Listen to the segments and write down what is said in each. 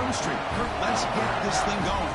return streak. Kurt, let's get this thing going.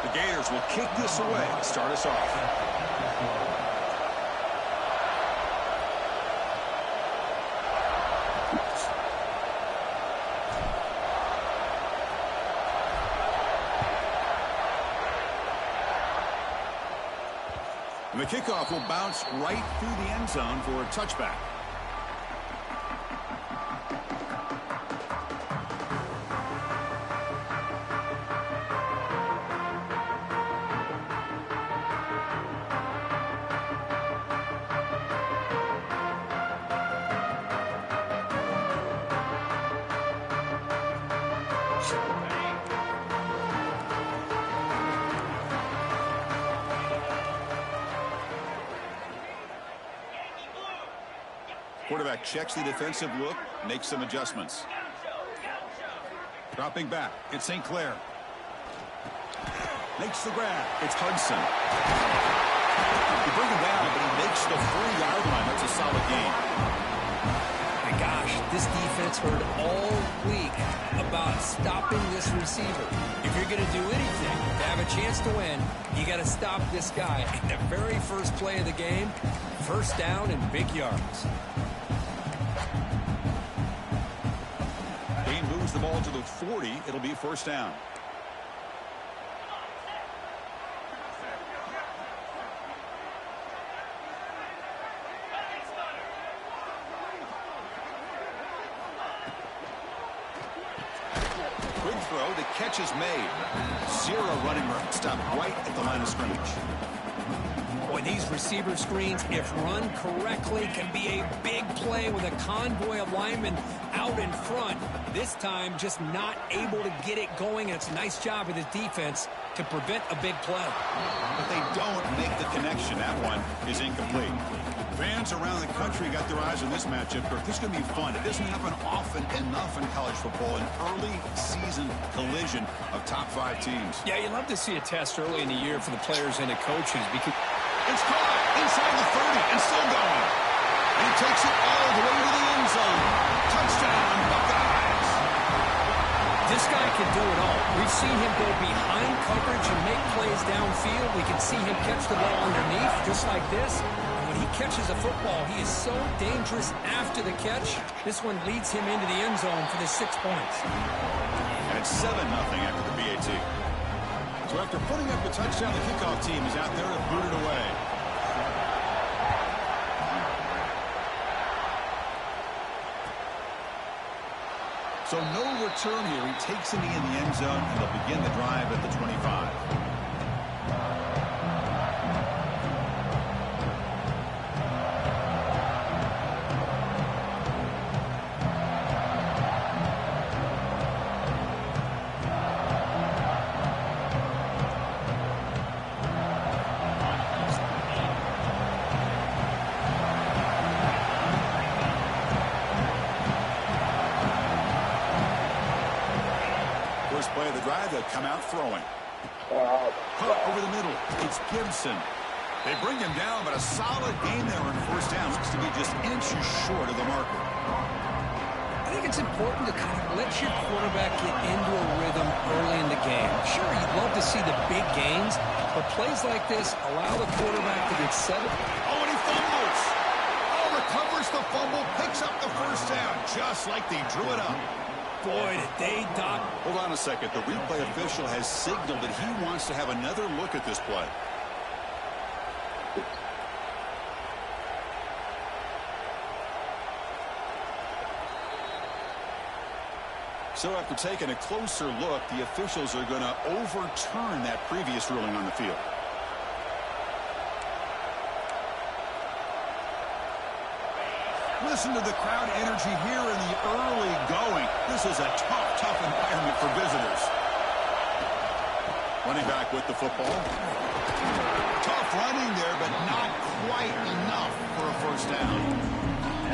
The Gators will kick this away to start us off. And the kickoff will bounce right through the end zone for a touchback. Quarterback checks the defensive look, makes some adjustments. Dropping back, it's St. Clair. Makes the grab, it's Hudson. He brings him down, but he makes the 4-yard line. That's a solid gain. My gosh, this defense heard all week about stopping this receiver. If you're going to do anything to have a chance to win, you got to stop this guy. And the very first play of the game, first down and big yards. The ball to the 40. It'll be first down. Quick throw. The catch is made. Zero running room. Stop right at the line of scrimmage. Boy, these receiver screens, if run correctly, can be a big play with a convoy of linemen out in front. This time, just not able to get it going, and it's a nice job with his defense to prevent a big play. But they don't make the connection. That one is incomplete. Fans around the country got their eyes on this matchup. This is going to be fun. It doesn't happen often enough in college football, an early season collision of top 5 teams. Yeah, you love to see a test early in the year for the players and the coaches because it's caught inside the 30 and still going. He takes it all the way to the end zone. Touchdown, Buckeyes. This guy can do it all. We've seen him go behind coverage and make plays downfield. We can see him catch the ball underneath just like this. And when he catches a football, he is so dangerous after the catch. This one leads him into the end zone for the 6 points. And it's 7-0 after the BAT. So after putting up the touchdown, the kickoff team is out there to boot it away. So no return here. He takes it in the end zone, and they'll begin the drive at the 25. First play of the drive, they'll come out throwing. Hook over the middle. It's Gibson. They bring him down, but a solid gain there on first down. Looks to be just inches short of the marker. I think it's important to kind of let your quarterback get into a rhythm early in the game. Sure, you'd love to see the big gains, but plays like this allow the quarterback to get settled. Oh, and he fumbles. Oh, recovers the fumble, picks up the first down, just like they drew it up. Boy, did they dot. Hold on a second. The replay official has signaled that he wants to have another look at this play. So after taking a closer look, the officials are going to overturn that previous ruling on the field. listen to the crowd energy here in the early going. This is a tough environment for visitors. Running back with the football. Tough running there, but not quite enough for a first down.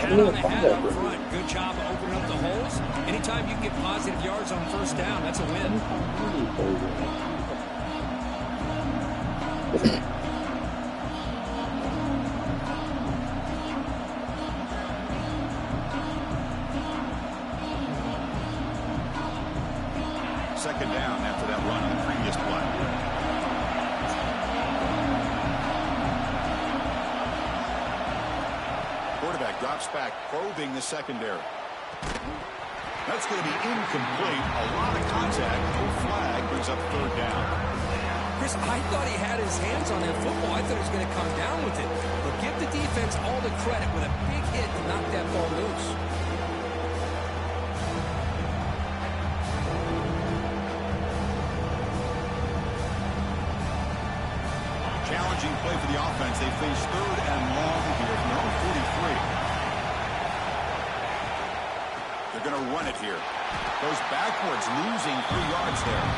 Pat on the hat up front. Good job of opening up the holes. Anytime you can get positive yards on first down, that's a win. Second down after that run on the previous play. Quarterback drops back, probing the secondary. That's going to be incomplete. A lot of contact. No flag brings up third down. Chris, I thought he had his hands on that football. I thought he was going to come down with it. But give the defense all the credit with a big hit to knock that ball loose. Challenging play for the offense. They face third and long here from their own 43. They're going to run it here. Goes backwards, losing 3 yards there.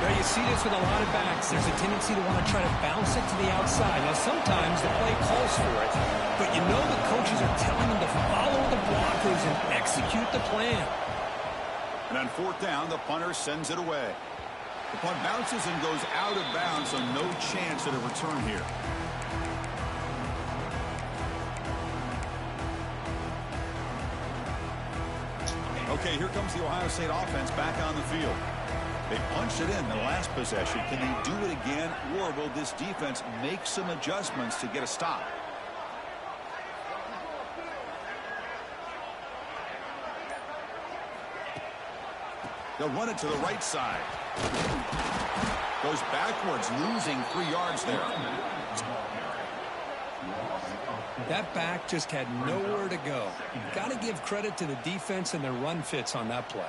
Now you see this with a lot of backs. There's a tendency to want to try to bounce it to the outside. Now sometimes the play calls for it, but you know the coaches are telling them to follow the blockers and execute the plan. And on fourth down, the punter sends it away. The punt bounces and goes out of bounds, so no chance at a return here. Okay, here comes the Ohio State offense back on the field. They punched it in the last possession. Can they do it again, or will this defense make some adjustments to get a stop? They'll run it to the right side. Goes backwards, losing 3 yards there. That back just had nowhere to go. Got to give credit to the defense and their run fits on that play.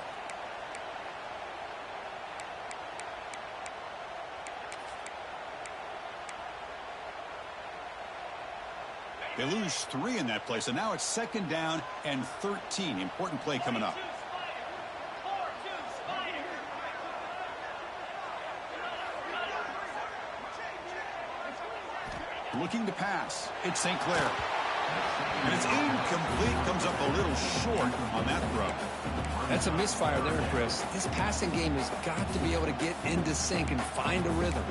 They lose 3 in that play, so now it's second down and 13. Important play coming up. Looking to pass. It's St. Clair. And it's incomplete. Comes up a little short on that throw. That's a misfire there, Chris. This passing game has got to be able to get into sync and find a rhythm.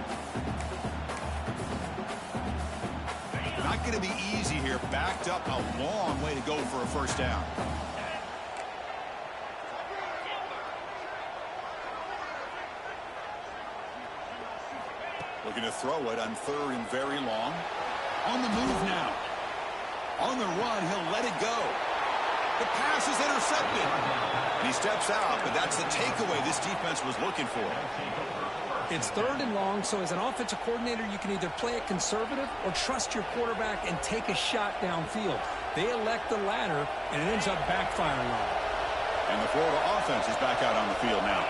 Not going to be easy here. Backed up a long way to go for a first down. Looking to throw it on third and very long. On the move now. On the run, he'll let it go. The pass is intercepted. And he steps out, but that's the takeaway this defense was looking for. It's third and long, so as an offensive coordinator, you can either play it conservative or trust your quarterback and take a shot downfield. They elect the latter, and it ends up backfiring on them. And the Florida offense is back out on the field now.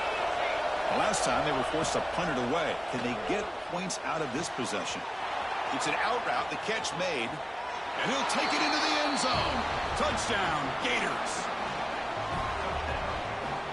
The last time they were forced to punt it away. Can they get points out of this possession? It's an out route, the catch made, and he'll take it into the end zone. Touchdown, Gators.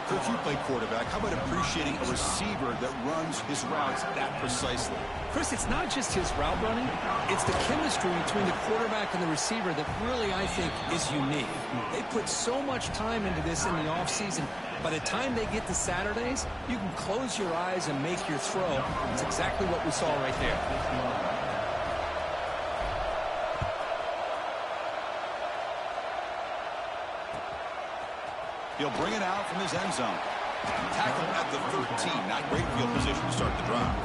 So if you play quarterback, how about appreciating a receiver that runs his routes that precisely? Chris, it's not just his route running. It's the chemistry between the quarterback and the receiver that really, I think, is unique. They put so much time into this in the offseason. By the time they get to Saturdays, you can close your eyes and make your throw. It's exactly what we saw right there. He'll bring it out from his end zone. Tackle at the 13. Not great field position to start the drive.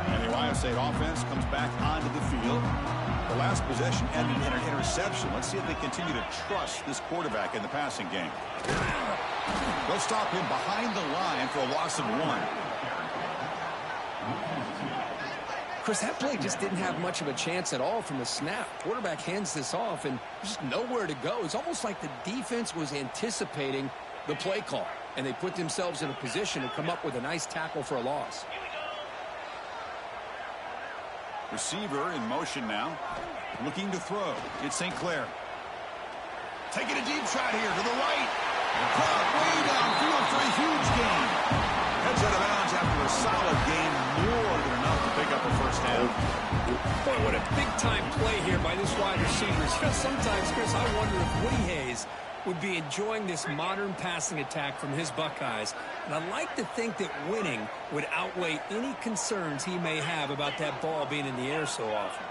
And the Ohio State offense comes back onto the field. The last possession ended in an interception. Let's see if they continue to trust this quarterback in the passing game. They'll stop him behind the line for a loss of 1. Chris, that play just didn't have much of a chance at all from the snap. Quarterback hands this off, and there's just nowhere to go. It's almost like the defense was anticipating the play call, and they put themselves in a position to come up with a nice tackle for a loss. Receiver in motion now, looking to throw. It's St. Clair. Taking a deep shot here to the right. Caught way downfield for a huge gain. Heads out of bounds after a solid gain, more than enough to pick up a first down. Boy, what a big-time play here by this wide receiver. Sometimes, Chris, I wonder if Woody Hayes would be enjoying this modern passing attack from his Buckeyes. And I like to think that winning would outweigh any concerns he may have about that ball being in the air so often.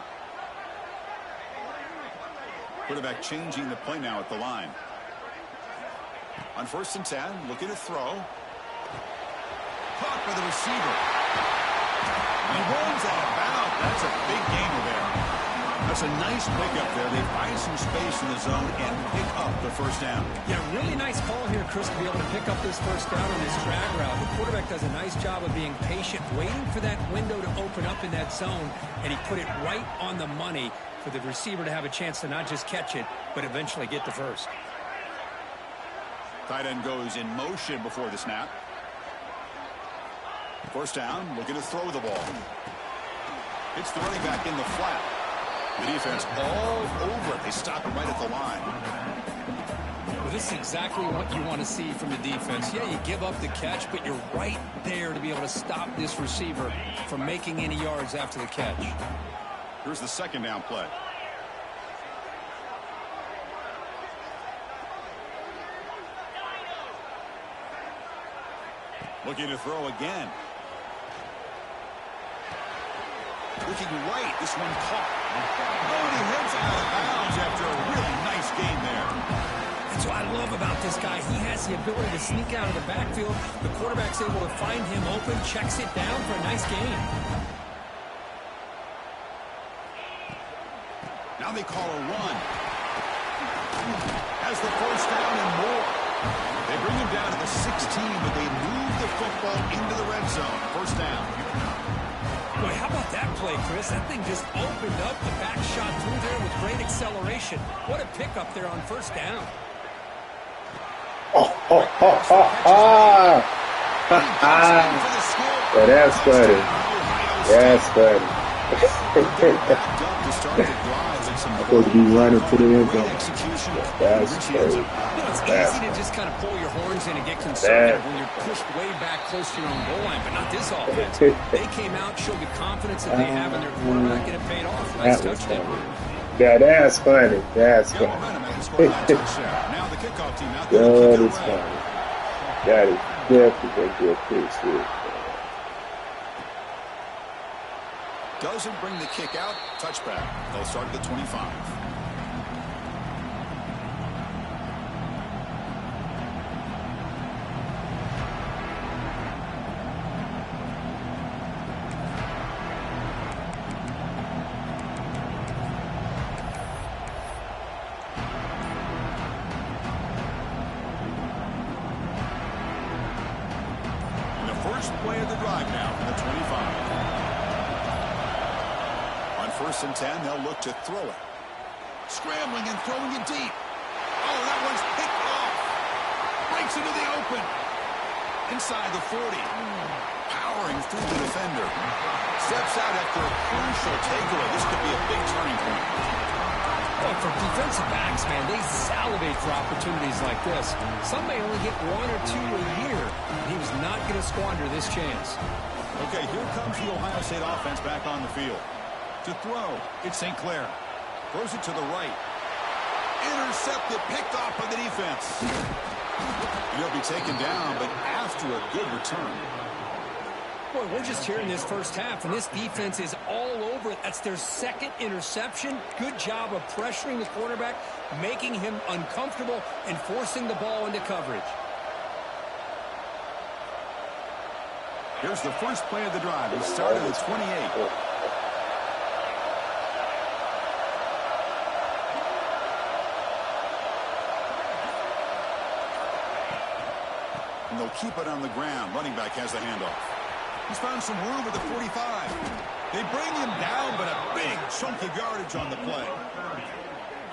Quarterback changing the play now at the line. On 1st and 10, looking to throw. Caught by the receiver. And he rolls out of bounds. That's a big gainer there. That's a nice pickup there. They find some space in the zone and pick up the first down. Yeah, really nice call here, Chris, to be able to pick up this first down on this drag route. The quarterback does a nice job of being patient, waiting for that window to open up in that zone, and he put it right on the money for the receiver to have a chance to not just catch it, but eventually get the first. Tight end goes in motion before the snap. First down, looking to throw the ball. It's the running back in the flat. The defense all over it. They stop it right at the line. Well, this is exactly what you want to see from the defense. Yeah, you give up the catch, but you're right there to be able to stop this receiver from making any yards after the catch. Here's the second down play. Looking to throw again. Looking right. This one caught. Oh, and he heads out of bounds after a really nice gain there. That's what I love about this guy. He has the ability to sneak out of the backfield. The quarterback's able to find him open, checks it down for a nice gain. Now they call a run. Has the first down and more. They bring him down to the 16, but they move the football into the red zone. First down. Boy, how about that play, Chris? That thing just opened up. The back shot through there with great acceleration. What a pickup there on first down. Well, that's funny. That's funny. I'm supposed to be running to the end zone. That's crazy. It's easy to just kind of pull your horns in and get conservative when you're pushed way back close to your own goal line, but not this offense. They came out, showed the confidence that they have in their quarterback, and it paid off. Nice touchdown. Yeah, that's funny. That's funny. That is funny. That is definitely a good piece here. Doesn't bring the kick out. Touchback. They'll start at the 25. And the first play of the drive now from the 25. 1st and 10, they'll look to throw it. Scrambling and throwing it deep. Oh, that one's picked off. Breaks into the open. Inside the 40. Powering through the defender. Steps out after a crucial takeaway. This could be a big turning point. Well, for defensive backs, man, they salivate for opportunities like this. Some may only get 1 or 2 a year, and he was not going to squander this chance. Okay, here comes the Ohio State offense back on the field. To throw, it's St. Clair. Throws it to the right. Intercepted, picked off by the defense. He'll be taken down, but after a good return. Boy, we're just here in this first half, and this defense is all over it. That's their second interception. Good job of pressuring the quarterback, making him uncomfortable, and forcing the ball into coverage. Here's the first play of the drive. It started at 28. They'll keep it on the ground. Running back has the handoff. He's found some room at the 45. They bring him down, but a big chunk of yardage on the play.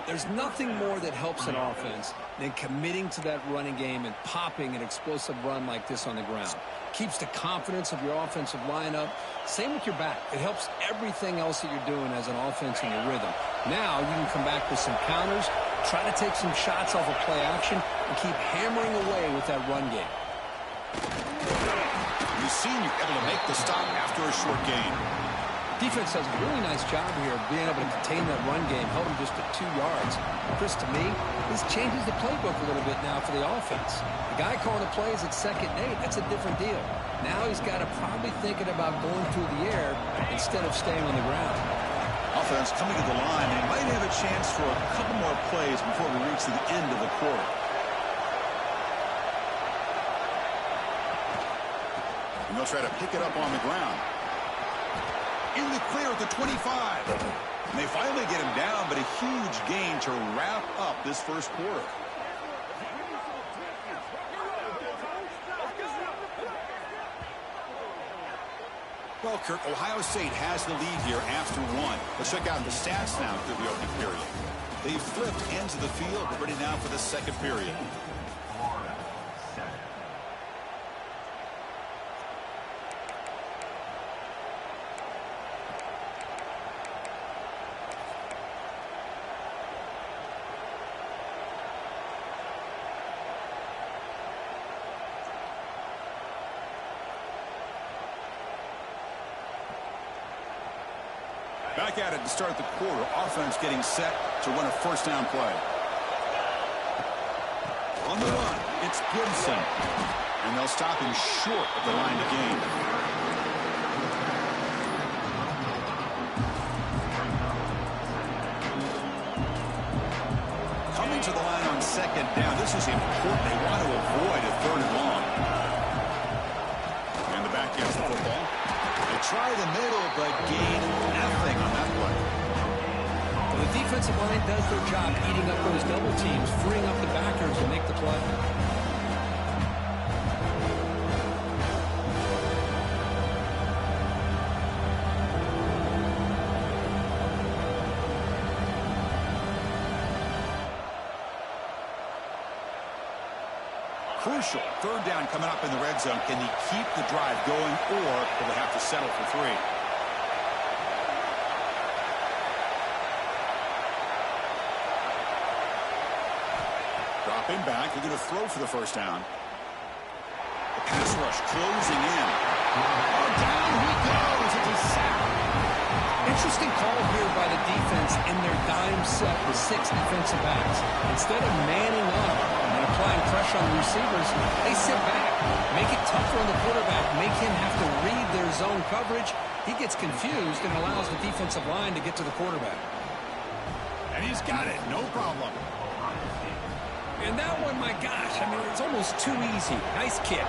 There's nothing more that helps an offense than committing to that running game and popping an explosive run like this on the ground. Keeps the confidence of your offensive lineup. Same with your back. It helps everything else that you're doing as an offense in your rhythm. Now you can come back with some counters, try to take some shots off of play action, and keep hammering away with that run game. You've seen you're able to make the stop after a short gain. Defense does a really nice job here of being able to contain that run game, held him just at 2 yards. Chris, to me, this changes the playbook a little bit now for the offense. The guy calling the plays at 2nd and 8, that's a different deal. Now he's got to probably thinking about going through the air instead of staying on the ground. Offense coming to the line. They might have a chance for a couple more plays before we reach the end of the quarter. And they'll try to pick it up on the ground. In the clear at the 25. And they finally get him down, but a huge gain to wrap up this first quarter. Well, Kirk, Ohio State has the lead here after 1. Let's check out the stats now through the opening period. They flipped ends of the field, ready now for the second period. Back at it to start the quarter. Offense getting set to run a first down play. On the run, it's Gibson. And they'll stop him short of the line to gain. Coming to the line on 2nd down. This is important. They want to avoid a 3rd and long. And the back gets the football. They try the middle, but gain nothing on that play. Well, the defensive line does their job eating up those double teams, freeing up the backers to make the play. Crucial. 3rd down coming up in the red zone. Can he keep the drive going, or will they have to settle for 3? Dropping back. They're going to throw for the first down. The pass rush closing in. Oh, down he goes. It's a sack. Interesting call here by the defense in their dime set with 6 defensive backs. Instead of manning up and applying pressure on the receivers, they sit back, make it tougher on the quarterback, make him have to read their zone coverage. He gets confused and allows the defensive line to get to the quarterback. And he's got it. No problem. And that one, my gosh, I mean, it's almost too easy. Nice kick.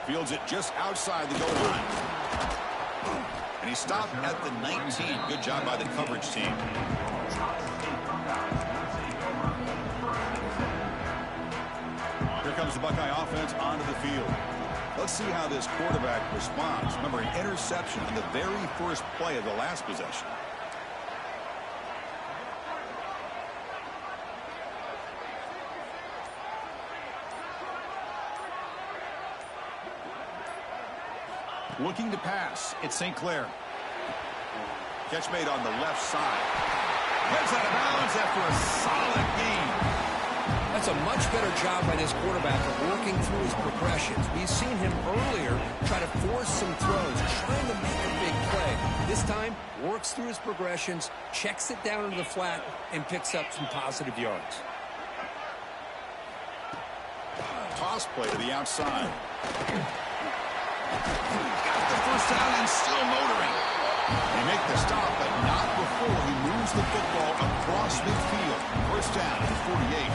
Fields it just outside the goal line. And he stopped at the 19. Good job by the coverage team. Here comes the Buckeye offense onto the field. Let's see how this quarterback responds. Remember, an interception on the very first play of the last possession. Looking to pass. It's St. Clair. Catch made on the left side. Heads out of bounds after a solid gain. That's a much better job by this quarterback of working through his progressions. We've seen him earlier try to force some throws, trying to make a big play. This time, works through his progressions, checks it down into the flat, and picks up some positive yards. Toss play to the outside. Got the first down and still motoring. They make the stop, but not before he moves the football across midfield. First down at the 48.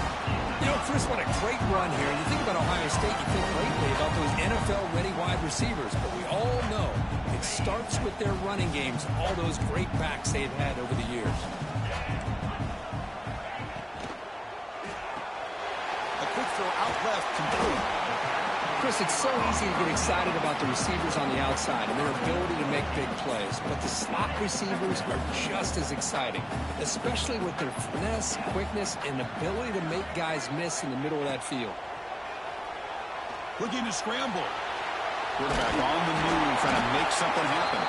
You know, Chris, what a great run here. You think about Ohio State, you think lately about those NFL-ready wide receivers, but we all know it starts with their running games, all those great backs they've had over the years. throw out left, complete. Chris, it's so easy to get excited about the receivers on the outside and their ability to make big plays, but the slot receivers are just as exciting, especially with their finesse, quickness, and ability to make guys miss in the middle of that field. Looking to scramble. Quarterback on the move, trying to make something happen.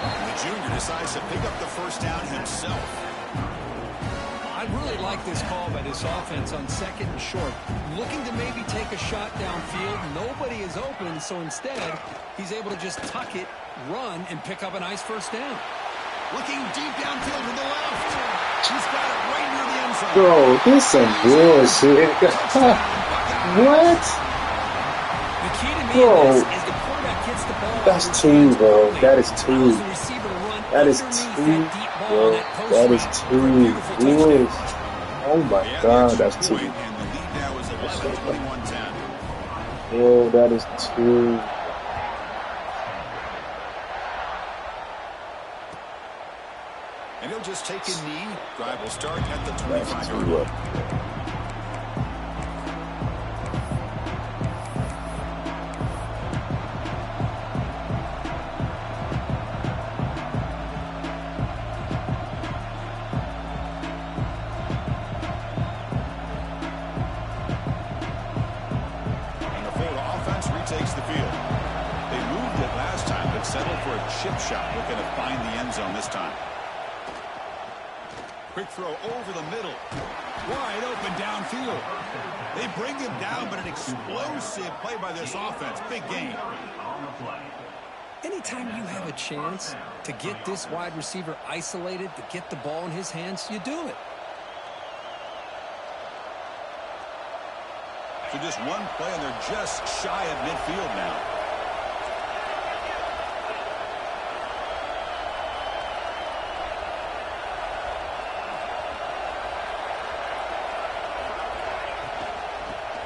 And the junior decides to pick up the first down himself. I really like this call by this offense on 2nd and short. Looking to maybe take a shot downfield. Nobody is open, so instead, he's able to just tuck it, run, and pick up a nice first down. Looking deep downfield to the left. He's got it right near the end zone. Bro, this is some bullshit. What? The key to me in this is the quarterback gets the ball. That's two, bro. That is two. That is two, bro. That is two. Yes. Oh my God, that's two. And the lead now is 11-21-10. Yo, that is two. And he'll just take a knee. Drive will start at the That's 25-yard two line. up. Takes the field. They moved it last time, but settled for a chip shot, looking to find the end zone this time. Quick throw over the middle. Wide open downfield. They bring him down, but an explosive play by this offense. Big game. Anytime you have a chance to get this wide receiver isolated, to get the ball in his hands, you do it. So just one play, and they're just shy of midfield now.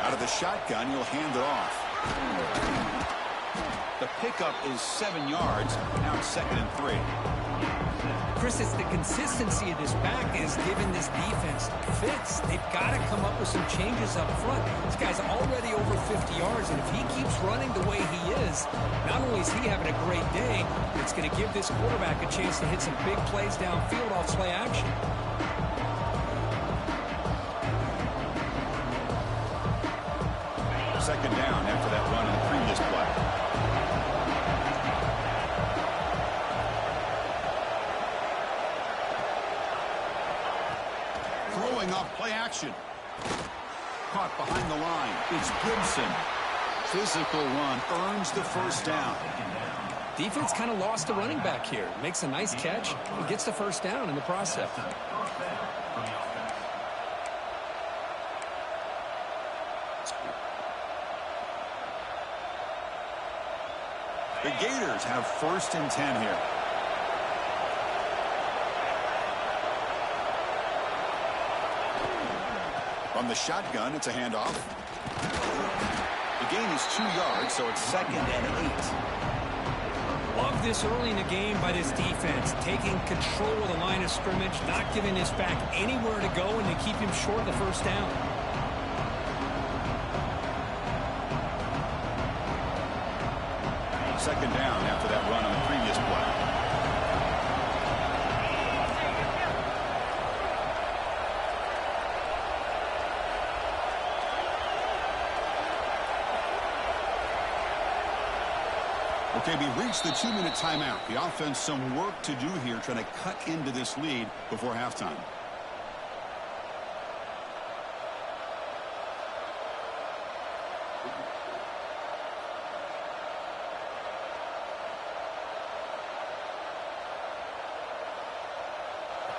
Out of the shotgun, he'll hand it off. The pickup is 7 yards. Now it's 2nd and 3. Chris, it's the consistency of this back is giving this defense fits. They've got to come up with some changes up front. This guy's already over 50 yards, and if he keeps running the way he is, not only is he having a great day, it's going to give this quarterback a chance to hit some big plays downfield off play action. Second down after that run in the previous play. Off play action. Caught behind the line. It's Gibson. Physical run. Earns the first down. Defense kind of lost the running back here. Makes a nice catch and gets the first down in the process. The Gators have 1st and 10 here. From the shotgun, it's a handoff. The gain is 2 yards, so it's 2nd and 8. Love this early in the game by this defense, taking control of the line of scrimmage, not giving this back anywhere to go, and they keep him short of the first down. Second down after that run on the previous play. Okay, we reached the 2-minute timeout. The offense some work to do here, trying to cut into this lead before halftime.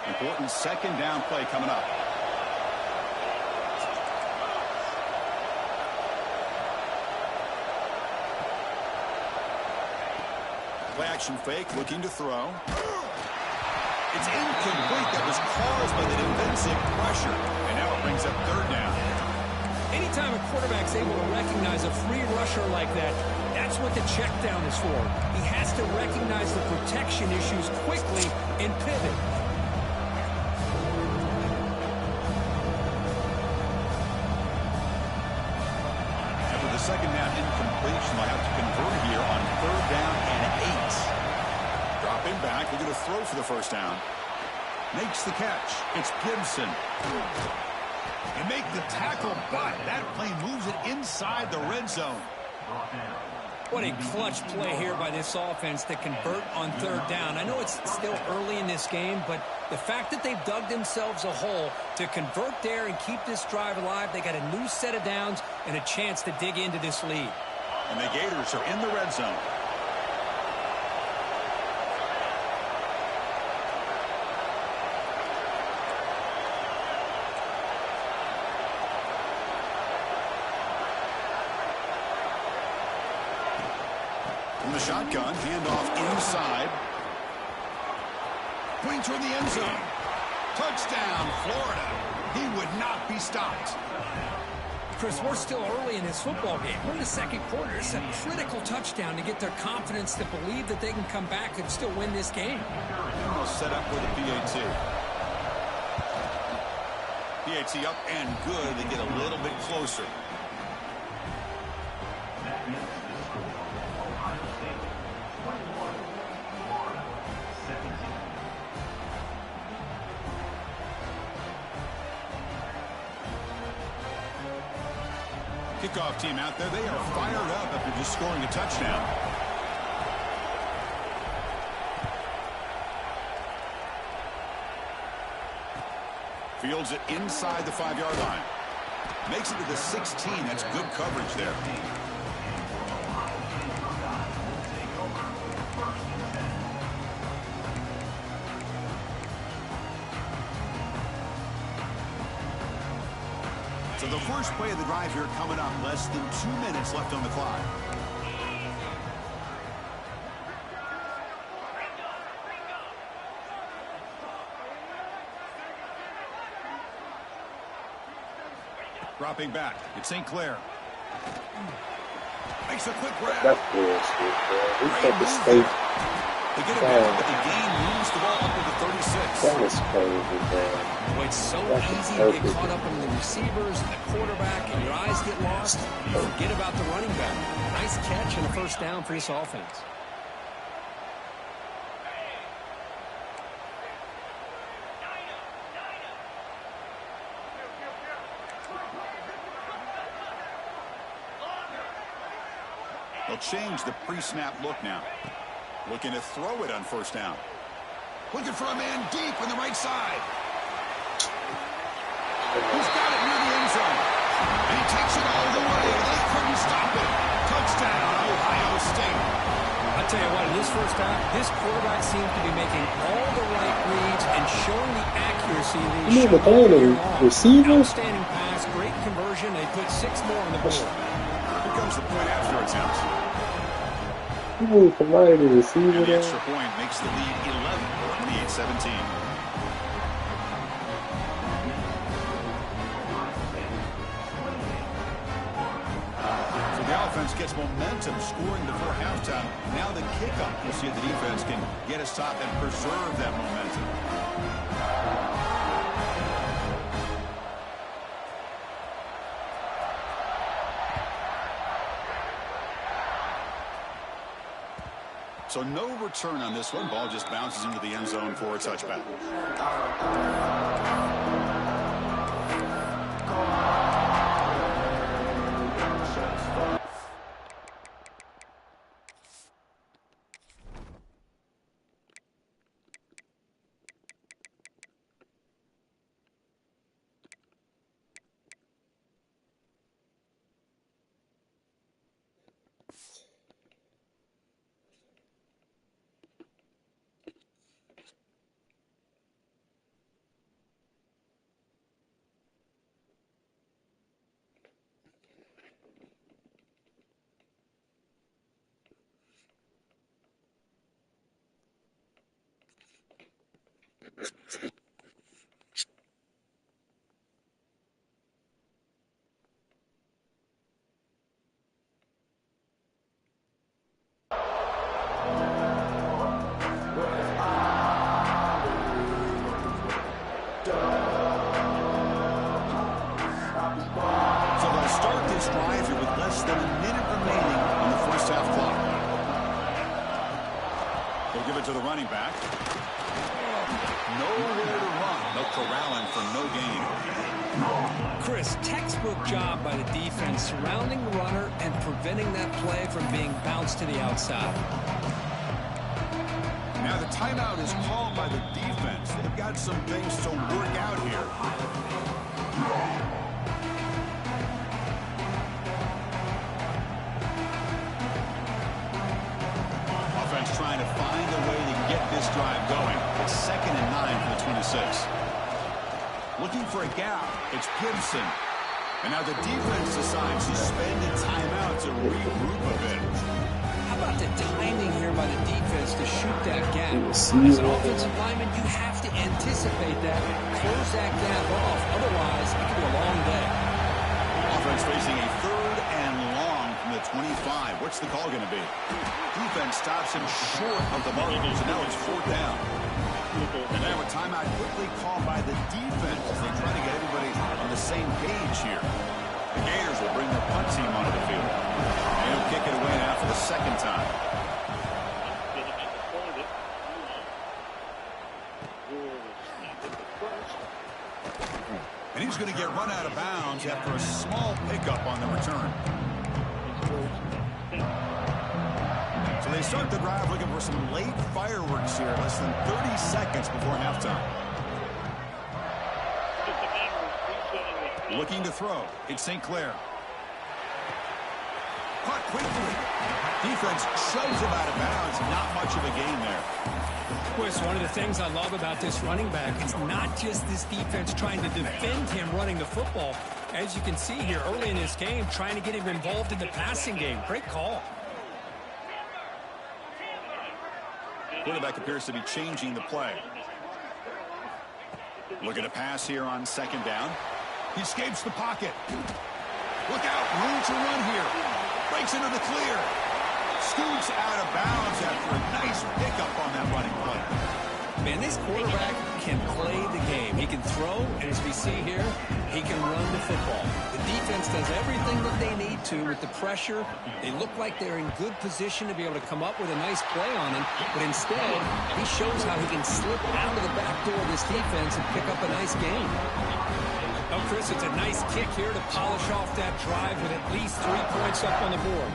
Important second down play coming up. Play action fake, looking to throw. It's incomplete. That was caused by the defensive pressure. And now it brings up 3rd down. Anytime a quarterback's able to recognize a free rusher like that, that's what the check down is for. He has to recognize the protection issues quickly and pivot. and they'll have to convert here on 3rd down and 8. Dropping back, they're going to throw for the first down. Makes the catch. It's Gibson. And make the tackle, but that play moves it inside the red zone. What a clutch play here by this offense to convert on 3rd down. I know it's still early in this game, but the fact that they've dug themselves a hole to convert there and keep this drive alive, they got a new set of downs and a chance to dig into this lead. And the Gators are in the red zone. From the shotgun, handoff inside. Going toward the end zone. Touchdown, Florida. He would not be stopped. Chris, we're still early in this football game. We're in the 2nd quarter. It's a critical touchdown to get their confidence to believe that they can come back and still win this game. And they'll set up with a PAT. PAT up and good. They get a little bit closer. Kickoff team out there. They are fired up after just scoring a touchdown. Fields it inside the 5-yard line. Makes it to the 16. That's good coverage there. So the first play of the drive here coming up. Less than 2 minutes left on the clock. Dropping back. It's St. Clair. Makes a quick grab. That's bullshit, bro. We take the state. They get it back, but the game moves the ball up to the 36. That was crazy, man. Well, it's so easy to get caught up in the receivers and the quarterback, and your eyes get lost. You forget about the running back. Nice catch and a first down for this offense. They'll change the pre-snap look now. Looking to throw it on first down. Looking for a man deep on the right side. He's got it near the end zone. And he takes it all the way. They couldn't stop it. Touchdown, Ohio State. I'll tell you what, in this first half, this quarterback seems to be making all the right reads and showing the accuracy that he showed all year long. Receivers? Outstanding pass, great conversion. They put 6 more on the board. Here comes the point after attempt. You moved from right to receiver And the there. extra point makes the lead 11, 28-17. So the offense gets momentum, scoring before halftime. Now the kickoff. We'll see if the defense can get a stop and preserve that momentum. So no return on this one. Ball just bounces into the end zone for a touchback. They'll give it to the running back. Nowhere to run. No corralling for no gain. Chris, textbook job by the defense surrounding the runner and preventing that play from being bounced to the outside. Now the timeout is called by the defense. They've got some things to work out here. Offense trying to find a way to get this drive going. It's 2nd and 9 for the 26. Looking for a gap. It's Gibson. And now the defense decides to spend a timeout to regroup a bit. How about the timing here by the defense to shoot that gap? As an offensive lineman, you have to anticipate that, close that gap off. Otherwise, it could be a long day. Offense facing a 3rd and long from the 25. What's the call going to be? Defense stops him short of the markers, and now it's 4th down. And now a timeout quickly called by the defense as they try to get everybody on the same page here. The Gators will bring their punt team onto the field. And he'll kick it away now for the 2nd time. And he's going to get run out of bounds after a small pickup on the return. So they start the drive looking for some late fireworks here, less than 30 seconds before halftime. Looking to throw. It's St. Clair. Caught quickly. Defense shoves him out of bounds. Not much of a gain there. Chris, one of the things I love about this running back is not just this defense trying to defend him running the football. As you can see here early in this game, trying to get him involved in the passing game. Great call. Quarterback appears to be changing the play. Looking to pass here on 2nd down. He escapes the pocket. Look out, room to run here. Breaks into the clear. Scoots out of bounds after a nice pickup on that running play. Man, this quarterback can play the game. He can throw, and as we see here, he can run the football. The defense does everything that they need to with the pressure. They look like they're in good position to be able to come up with a nice play on him, but instead, he shows how he can slip out of the back door of this defense and pick up a nice gain. Oh, Chris, it's a nice kick here to polish off that drive with at least 3 points up on the board.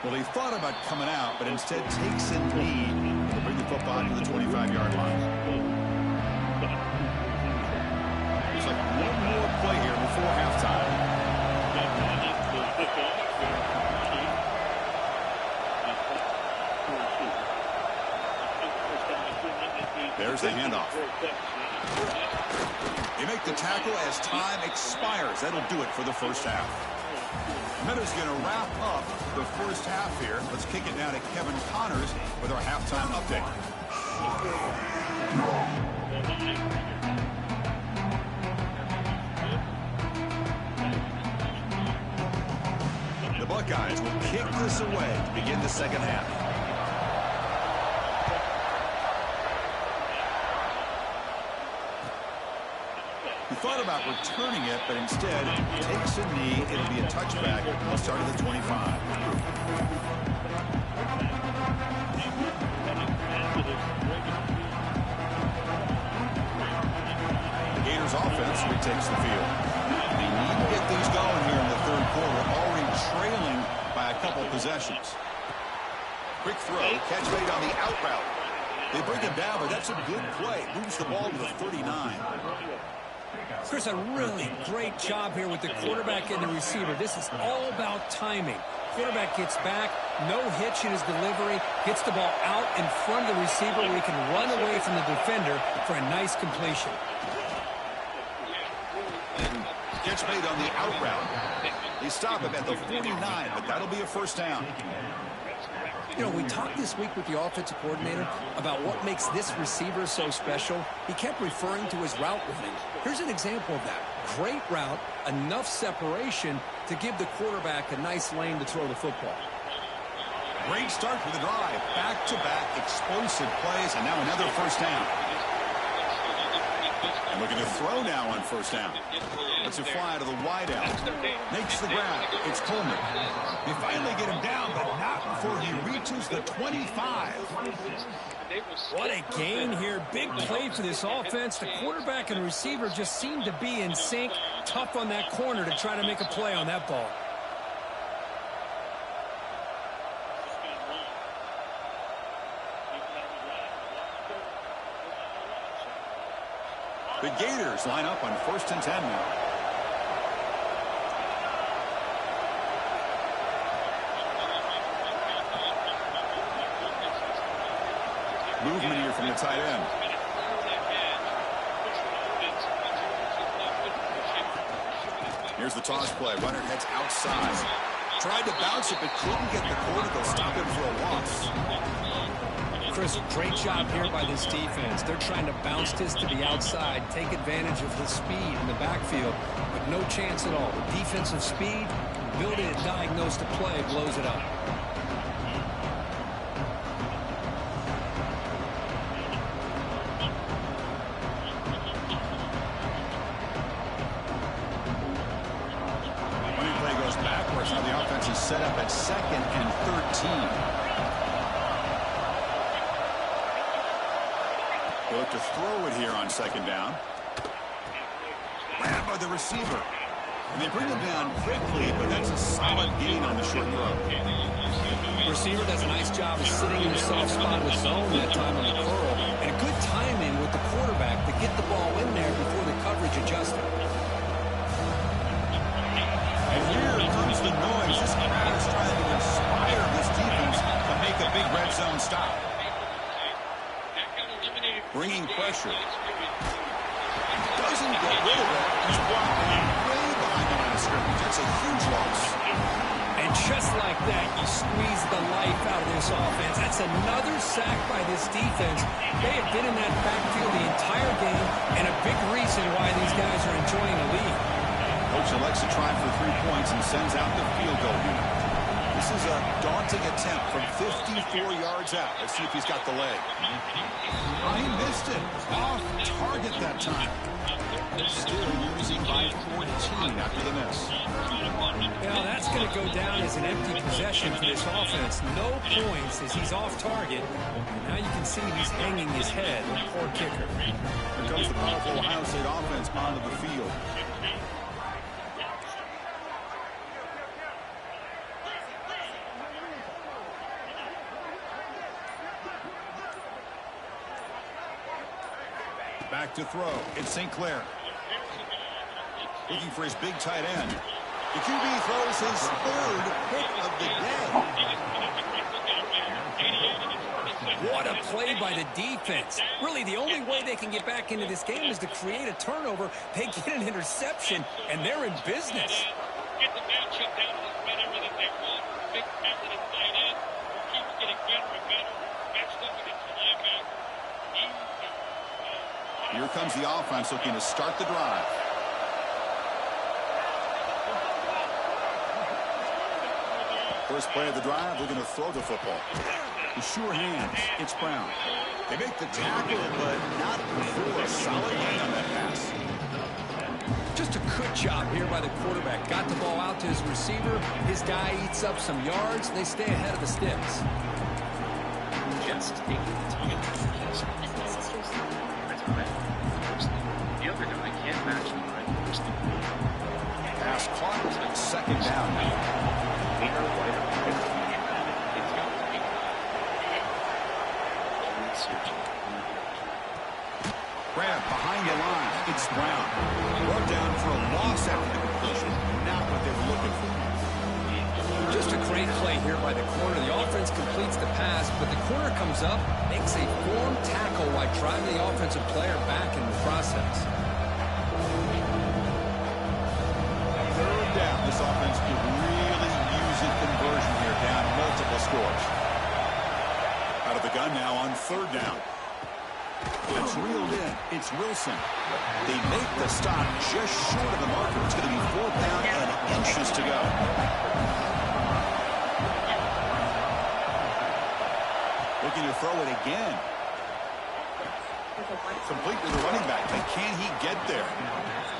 Well, he thought about coming out, but instead takes a knee to bring the football to the 25-yard line. Looks like one more play here before halftime. There's the handoff. They make the tackle as time expires. That'll do it for the first half. Meadows going to wrap up the first half here. Let's kick it now to Kevin Connors with our halftime update. The Buckeyes will kick this away to begin the 2nd half. He thought about returning it, but instead takes a knee. It'll be a touchback. He'll start at the 25. The Gators offense retakes the field. They need to get these going here in the 3rd quarter, already trailing by a couple possessions. Quick throw, catch made on the out route. They bring him down, but that's a good play. Moves the ball to the 39. Chris, a really great job here with the quarterback and the receiver. This is all about timing. Quarterback gets back, no hitch in his delivery, gets the ball out in front of the receiver where he can run away from the defender for a nice completion. Catch made on the out route. They stop him at the 49, but that'll be a first down. You know, we talked this week with the offensive coordinator about what makes this receiver so special. He kept referring to his route running. Here's an example of that. Great route, enough separation to give the quarterback a nice lane to throw the football. Great start for the drive. Back-to-back explosive plays, and now another first down. And looking to throw now on first down. Let's it fly to the wide out. Makes the grab. It's Coleman. They finally get him down, but not before he reaches the 25. What a gain here. Big play for this offense. The quarterback and receiver just seem to be in sync. Tough on that corner to try to make a play on that ball. The Gators line up on 1st and 10 now. Movement here from the tight end. Here's the toss play. Runner heads outside. Tried to bounce it, but couldn't get the corner. They'll stop him for a loss. Chris, great job here by this defense. They're trying to bounce this to the outside, take advantage of his speed in the backfield, but no chance at all. The defensive speed, ability to diagnose the play, blows it up. Running play goes backwards. Now the offense is set up at 2nd and 13. They look to throw it here on 2nd down. Grabbed by the receiver. And they bring him down quickly, but that's a solid gain on the short throw. The receiver does a nice job of sitting in a soft spot with zone that time on the curl, and a good timing with the quarterback to get the ball in there before the coverage adjusted. And here comes the noise. This crowd is trying to inspire this defense to make a big red zone stop. Bringing pressure. Doesn't get rid of it. He's blocked way behind the line of scrimmage. That's a huge loss. And just like that, you squeeze the life out of this offense. That's another sack by this defense. They have been in that backfield the entire game, and a big reason why these guys are enjoying the lead. Coach elects to try for 3 points and sends out the field goal unit. This is a daunting attempt from 54 yards out. Let's see if he's got the leg. Oh, he missed it. Off target that time. Still losing by 14 after the miss. Now that's going to go down as an empty possession for this offense. No points as he's off target. And now you can see he's hanging his head. Poor kicker. Here comes the powerful Ohio State offense onto the field. Back to throw. It's St. Clair. Looking for his big tight end. The QB throws his 3rd hit of the day. What a play by the defense. Really, the only way they can get back into this game is to create a turnover. They get an interception, and they're in business. Get the matchup down to whenever that they want. Big talented tight end who keeps getting better and better. Matched up against the linebacker. Here comes the offense looking to start the drive. First play of the drive, they're going to throw the football. With sure hands, it's Brown. They make the tackle, but not before a solid line on that pass. Just a good job here by the quarterback. Got the ball out to his receiver. His guy eats up some yards. They stay ahead of the sticks. Just taking the time. The other guy can't match him right first. Pass caught. 2nd down now. Grab behind the line. It's Brown. Brought down for a loss after the completion. Not what they were looking for. Just a great play here by the corner. The offense completes the pass, but the corner comes up, makes a form tackle while driving the offensive player back in the process. 3rd down. This offense could really use a conversion here, down multiple scores. Out of the gun now on 3rd down. It's reeled in. It's Wilson. They make the stop just short of the marker. It's going to be 4th down and inches to go. Looking to throw it again. Complete to the running back, but can he get there?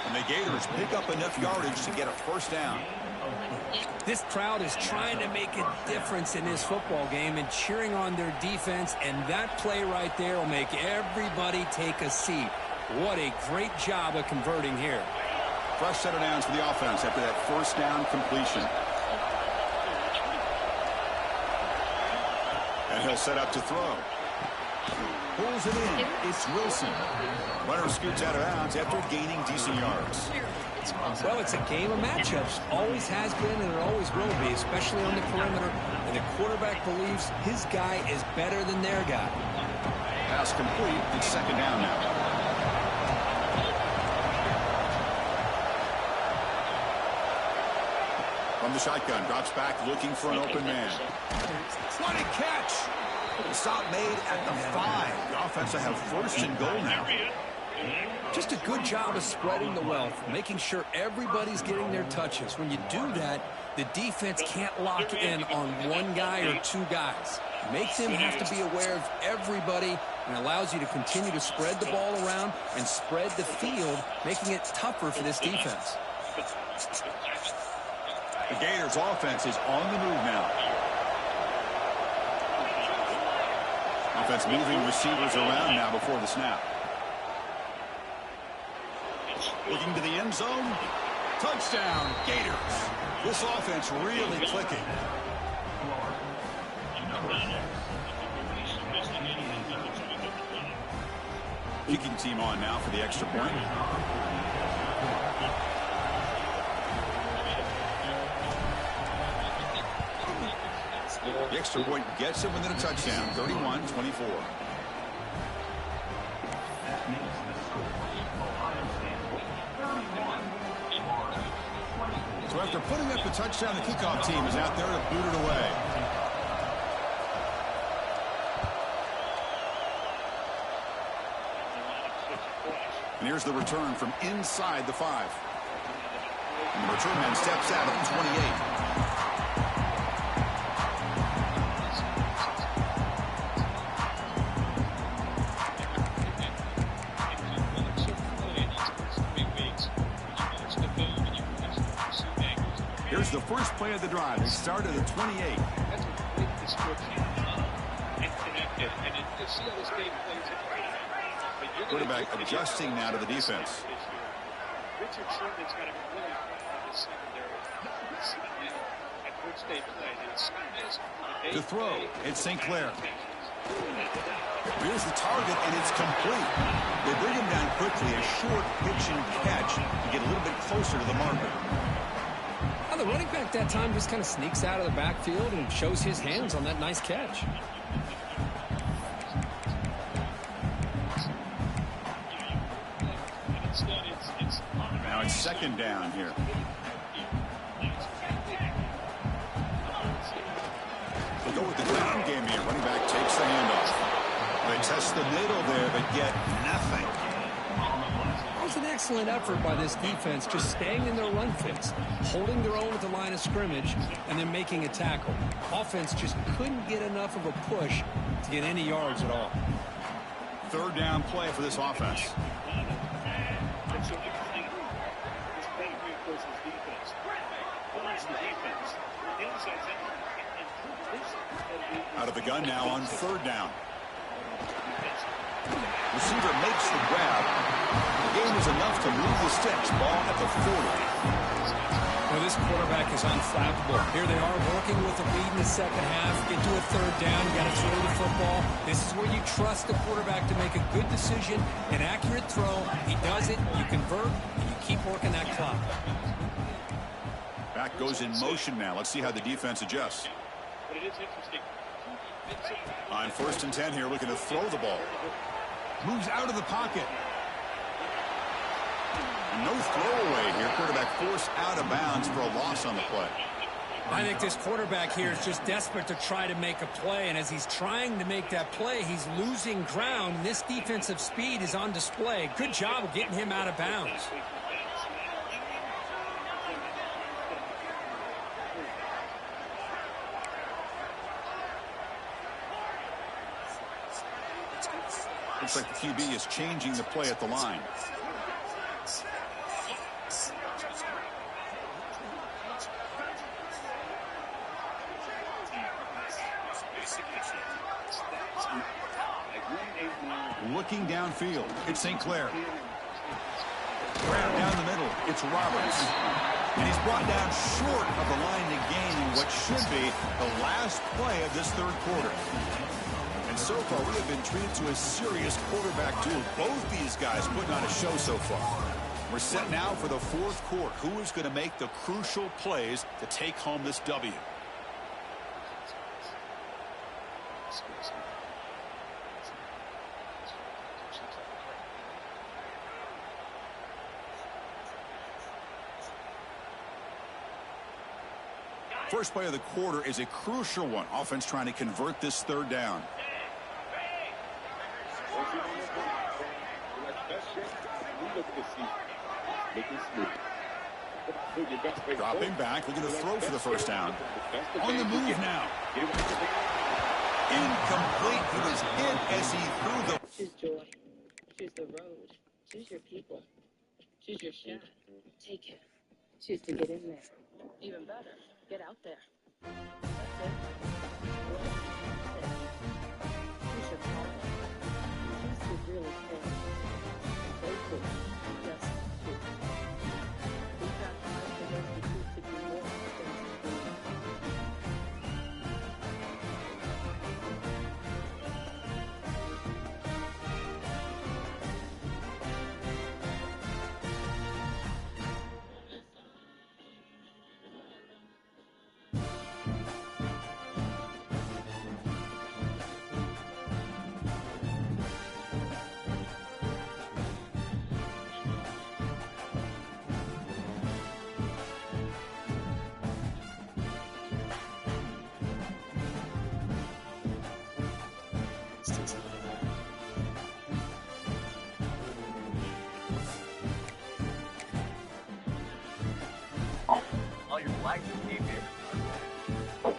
And the Gators pick up enough yardage to get a first down. This crowd is trying to make a difference in this football game and cheering on their defense, and that play right there will make everybody take a seat. What a great job of converting here. Fresh set of downs for the offense after that first down completion. And he'll set up to throw. Pulls it in. It's Wilson. Runner scoots out of bounds after gaining decent yards. Well, it's a game of matchups. Always has been and it always will be, especially on the perimeter. And the quarterback believes his guy is better than their guy. Pass complete. It's second down now. From the shotgun, drops back looking for an open man. What a catch! The stop made at the 5. The offense will have first and goal now. Just a good job of spreading the wealth, making sure everybody's getting their touches. When you do that, the defense can't lock in on one guy or two guys. Make them have to be aware of everybody and allows you to continue to spread the ball around and spread the field, making it tougher for this defense. The Gators offense is on the move now. Offense moving receivers around now before the snap. Looking to the end zone. Touchdown, Gators. This offense really clicking. Kicking team on now for the extra point. The extra point gets it within a touchdown, 31-24. So after putting up the touchdown, the kickoff team is out there to boot it away. And here's the return from inside the 5. And the return man steps out at the 28. Here's the first play of the drive. They start at the 28. That's a great description. And connected. And you see how this game plays it. Quarterback adjusting now to the defense. Richard Sherman's got to be really proud of his secondary. At which they played. To throw, it's St. Clair. Here's the target, and it's complete. They bring him down quickly. A short pitch and catch to get a little bit closer to the marker. The running back that time just kind of sneaks out of the backfield and shows his hands on that nice catch. Now it's second down here. They go with the ground game here. Running back takes the handoff. They test the middle there, but get nothing. It was an excellent effort by this defense, just staying in their run fits, holding their own at the line of scrimmage, and then making a tackle. Offense just couldn't get enough of a push to get any yards at all. Third down play for this offense. Out of the gun now on third down. Receiver makes the grab. The gain is enough to move the sticks. Ball at the 40. Well, this quarterback is unflappable. Here they are working with a lead in the second half. Get to a third down. You got to throw the football. This is where you trust the quarterback to make a good decision, an accurate throw. He does it. You convert, and you keep working that clock. Back goes in motion now. Let's see how the defense adjusts. But it is interesting. On 1st and 10 here, looking to throw the ball. Moves out of the pocket. No throwaway here. Quarterback forced out of bounds for a loss on the play. I think this quarterback here is just desperate to try to make a play, and as he's trying to make that play, he's losing ground. This defensive speed is on display. Good job of getting him out of bounds. Looks like the QB is changing the play at the line. Looking downfield, it's St. Clair. Round down the middle, it's Roberts. And he's brought down short of the line to gain in what should be the last play of this third quarter. And so far, we have been treated to a serious quarterback duel. Both these guys putting on a show so far. We're set now for the fourth quarter. Who is going to make the crucial plays to take home this W? First play of the quarter is a crucial one. Offense trying to convert this third down. Dropping back, looking to throw for the first down. On the move now. Incomplete. He was hit as he threw the... Choose joy. Choose the road. Choose your people. Choose your shot. Take it. Choose to get in there. Even better, get out there. That's it. Choose your power. Choose to really care. They could just choose. We've got time for those who choose to do more than to do. All your life you came here. Oh.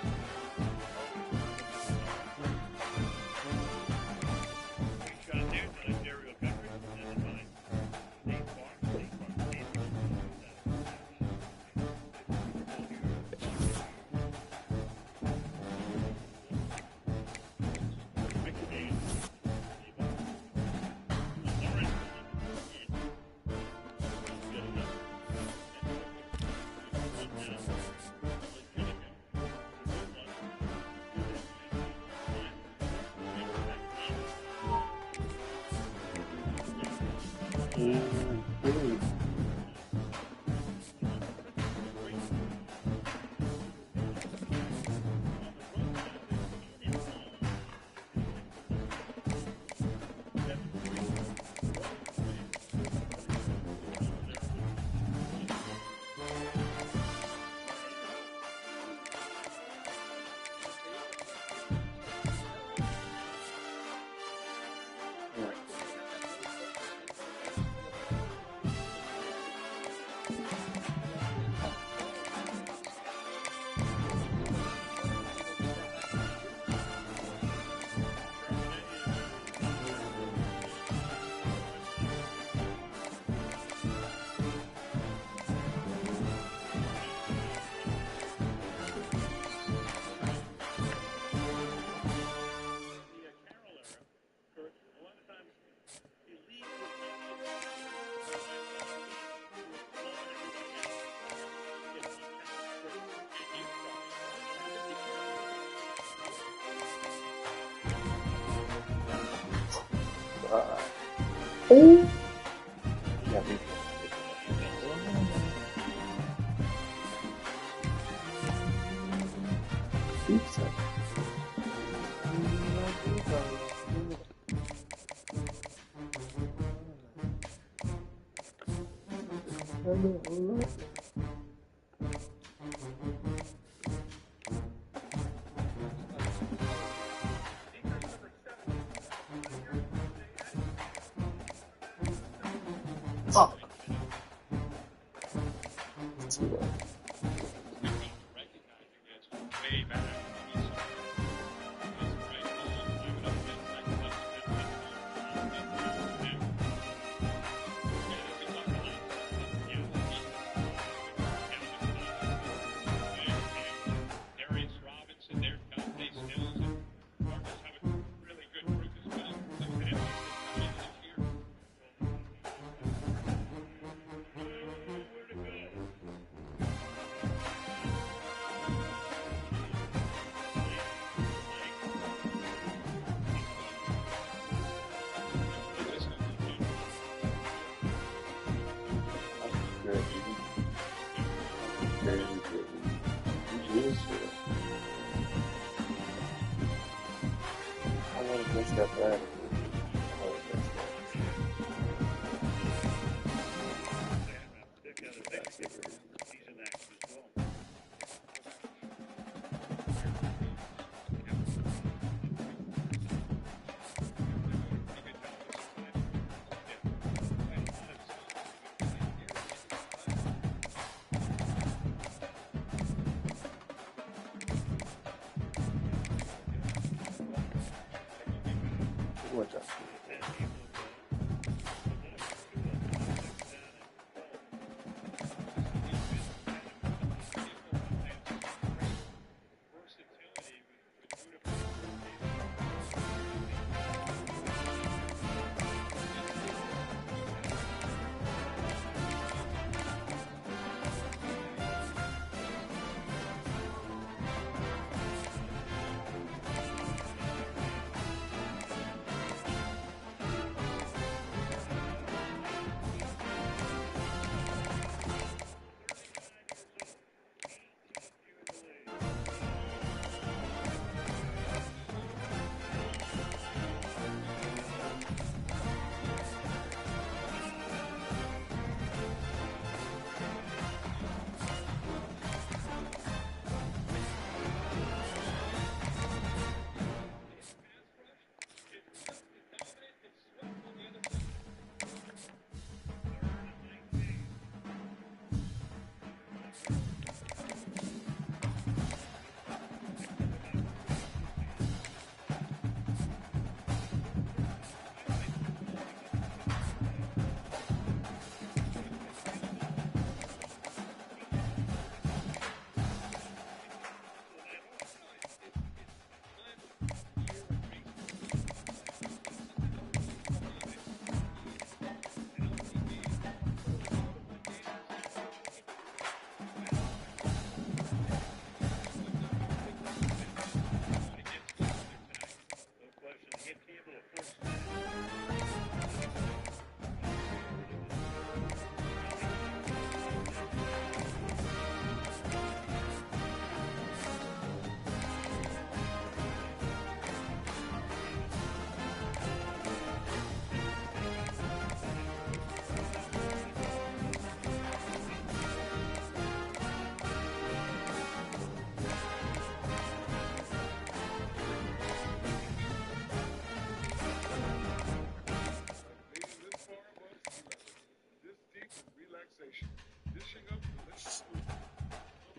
Yeah, fuck. Too late. Yes, I want to miss that bad.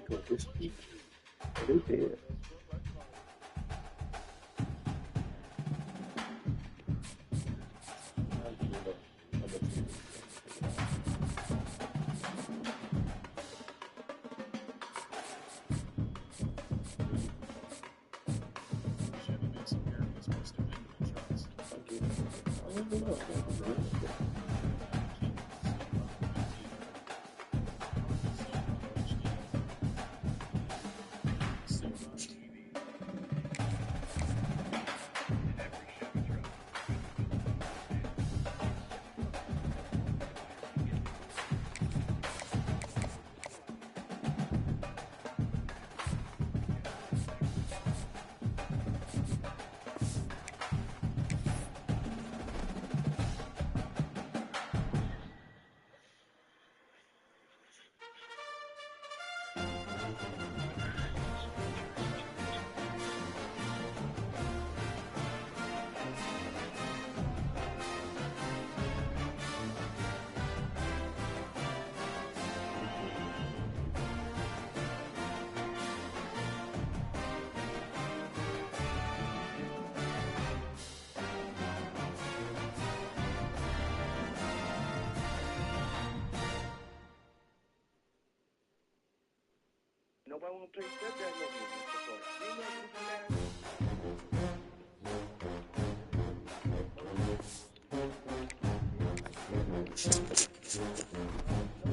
What go this deep? They did. Nobody want to play stepdad no more.